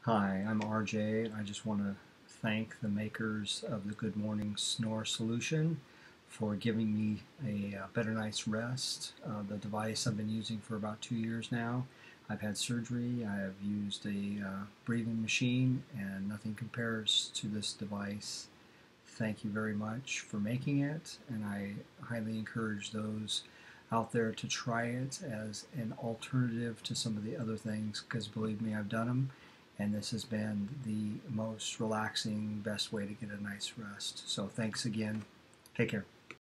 Hi, I'm RJ. I just want to thank the makers of the Good Morning Snore solution for giving me a better night's rest. The device I've been using for about 2 years now. I've had surgery, I have used a breathing machine, and nothing compares to this device. Thank you very much for making it, and I highly encourage those out there to try it as an alternative to some of the other things, because believe me, I've done them, and this has been the most relaxing, best way to get a nice rest. So thanks again. Take care.